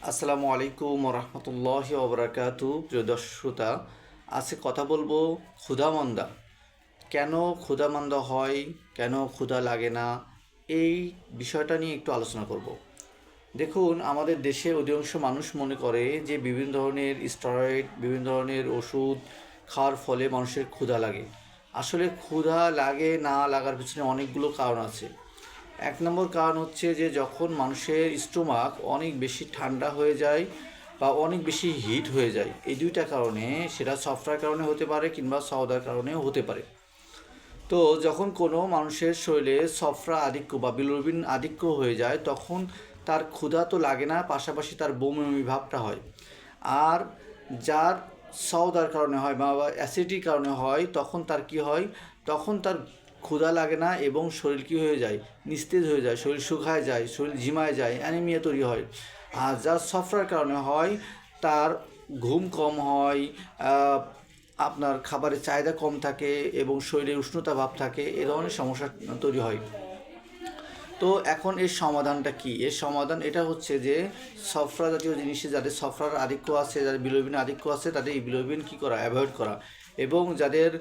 আসসালামু আলাইকুম রহমতুল্লাহি ওবরাকাতু। প্রিয় দর্শক শ্রোতা, আজকে কথা বলবো ক্ষুধামন্দা। কেন ক্ষুধামন্দা হয়, কেন ক্ষুধা লাগে না, এই বিষয়টা নিয়ে একটু আলোচনা করব। দেখুন, আমাদের দেশে অধিকাংশ মানুষ মনে করে যে বিভিন্ন ধরনের স্টেরয়েড, বিভিন্ন ধরনের ওষুধ খাওয়ার ফলে মানুষের ক্ষুধা লাগে। আসলে ক্ষুধা লাগে না লাগার পিছনে অনেকগুলো কারণ আছে। এক নম্বর কারণ হচ্ছে যে যখন মানুষের স্টোমাক অনেক বেশি ঠান্ডা হয়ে যায় বা অনেক বেশি হিট হয়ে যায়, এই দুইটা কারণে, সেটা সফরার কারণে হতে পারে কিংবা সওদার কারণেও হতে পারে। তো যখন কোনো মানুষের শরীরে সফরা আধিক্য বা বিলিরুবিন আধিক্য হয়ে যায়, তখন তার ক্ষুধা তো লাগে না, পাশাপাশি তার বমি বমি ভাবটা হয়। আর যার সওদার কারণে হয় বা অ্যাসিডিটির কারণে হয়, তখন তার কি হয়, তখন তার ক্ষুধা লাগে না এবং শরীর কী হয়ে যায়, নিস্তেজ হয়ে যায়, শরীর শুকায় যায়, শরীর ঝিমায় যায়, অ্যানিমিয়া তৈরি হয়। আর যার সফরার কারণে হয়, তার ঘুম কম হয়, আপনার খাবারের চাহিদা কম থাকে এবং শরীরে উষ্ণতা ভাব থাকে, এ ধরনের সমস্যা তৈরি হয়। তো এখন এর সমাধানটা কি? এর সমাধান এটা হচ্ছে যে সফরা জাতীয় জিনিসে যাদের সফরার আধিক্য আছে, যাদের বিলোবিন আধিক্য আছে, তাদের এই বিলোবিন কী করা, অ্যাভয়েড করা। এবং যাদের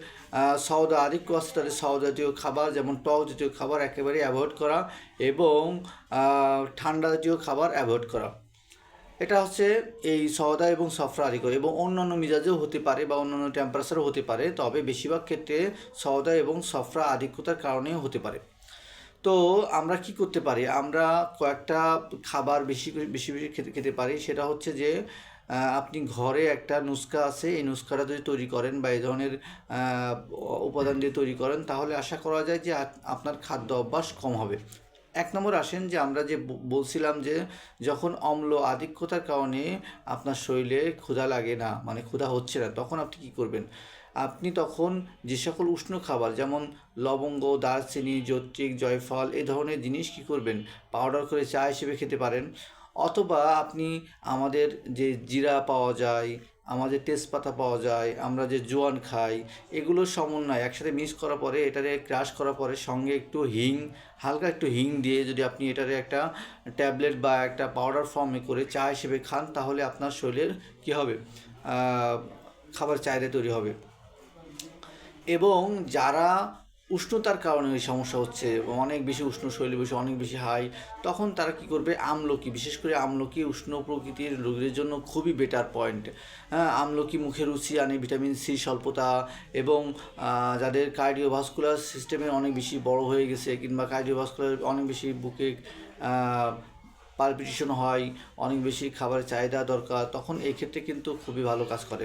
সওদা আধিক্য আছে, তাদের সওদা জাতীয় খাবার যেমন টক জাতীয় খাবার একেবারে অ্যাভয়েড করা এবং ঠান্ডা জাতীয় খাবার অ্যাভয়েড করা। এটা হচ্ছে এই সওদা এবং সফরা আধিক্য, এবং অন্যান্য মিজাজেও হতে পারে বা অন্যান্য টেম্পারেচারও হতে পারে, তবে বেশিরভাগ ক্ষেত্রে সওদা এবং সফরা আধিক্যতার কারণেও হতে পারে। তো আমরা কি করতে পারি? আমরা কয়েকটা খাবার বেশি করে বেশি বেশি খেতে খেতে পারি। সেটা হচ্ছে যে আপনি ঘরে একটা নুস্খা আছে, এই নুস্খাটা যদি তৈরি করেন বা এই ধরনের উপাদান দিয়ে তৈরি করেন, তাহলে আশা করা যায় যে আপনার খাদ্য অভ্যাস কম হবে। এক নম্বর আসেন যে আমরা যে বলছিলাম যে যখন অম্ল আধিক্যতার কারণে আপনার শরীরে ক্ষুধা লাগে না, মানে ক্ষুধা হচ্ছে না, তখন আপনি কী করবেন? আপনি তখন যে সকল উষ্ণ খাবার যেমন লবঙ্গ, দারচিনি, জৈত্রিক, জয়ফল, এই ধরনের জিনিস কী করবেন, পাউডার করে চা হিসেবে খেতে পারেন। অথবা আপনি আমাদের যে জিরা পাওয়া যায়, আমাদের তেজপাতা পাওয়া যায়, আমরা যে জোয়ান খাই, এগুলোর সমন্বয় একসাথে মিক্স করার পরে, এটারে ক্রাশ করার পরে সঙ্গে একটু হিং, হালকা একটু হিং দিয়ে যদি আপনি এটারে একটা ট্যাবলেট বা একটা পাউডার ফর্মে করে চা হিসেবে খান, তাহলে আপনার শরীরের কী হবে, খাবার চাহিদা তৈরি হবে। এবং যারা উষ্ণতার কারণে ওই সমস্যা হচ্ছে, অনেক বেশি উষ্ণ, শরীরে বেশি অনেক বেশি হাই, তখন তারা কি করবে, আমলকি, বিশেষ করে আমলকি উষ্ণ প্রকৃতির রোগীদের জন্য খুবই বেটার পয়েন্ট। হ্যাঁ, আমলকি মুখে রুচি আনে, ভিটামিন সি স্বল্পতা, এবং যাদের কার্ডিওভাস্কুলার সিস্টেমে অনেক বেশি বড় হয়ে গেছে কিংবা কার্ডিওভাস্কুলার অনেক বেশি বুকে পালপিটেশন হয়, অনেক বেশি খাবারের চাহিদা দরকার, তখন এই ক্ষেত্রে কিন্তু খুবই ভালো কাজ করে।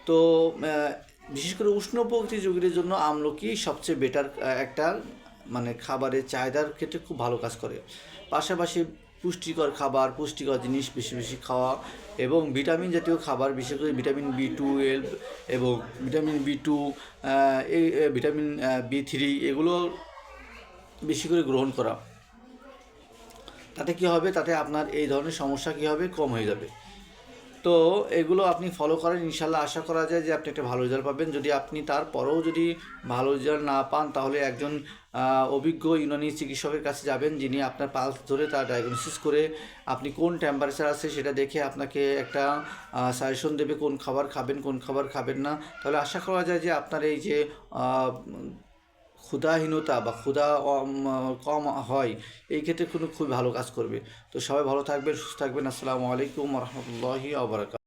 তো বিশেষ করে উষ্ণ প্রকৃতির রোগীদের জন্য আমলকি সবচেয়ে বেটার একটা, মানে খাবারের চাহিদার ক্ষেত্রে খুব ভালো কাজ করে। পাশাপাশি পুষ্টিকর খাবার, পুষ্টিকর জিনিস বেশি বেশি খাওয়া এবং ভিটামিন জাতীয় খাবার, বিশেষ করে ভিটামিন বি 12 এবং ভিটামিন বি 2, এই ভিটামিন বি 3, এগুলো বেশি করে গ্রহণ করা। তাতে কী হবে, তাতে আপনার এই ধরনের সমস্যা কী হবে, কম হয়ে যাবে। তো এগুলো আপনি ফলো করেন, ইনশাল্লাহ আশা করা যায় যে আপনি একটা ভালো রেজাল্ট পাবেন। যদি আপনি তারপরেও যদি ভালো রেজাল্ট না পান, তাহলে একজন অভিজ্ঞ ইউনানি চিকিৎসকের কাছে যাবেন, যিনি আপনার পালস ধরে তার ডায়াগনোসিস করে আপনি কোন টেম্পারেচার আছে সেটা দেখে আপনাকে একটা সাজেশন দেবে কোন খাবার খাবেন, কোন খাবার খাবেন না। তাহলে আশা করা যায় যে আপনার এই যে ক্ষুধাহীনতা বা ক্ষুধা কম হয়, এই ক্ষেত্রে খুবই ভালো কাজ করবে। তো সবাই ভালো থাকবেন, সুস্থ থাকবেন। আসসালামু আলাইকুম রহমতুল্লাহি ওয়া বারাকাতুহু।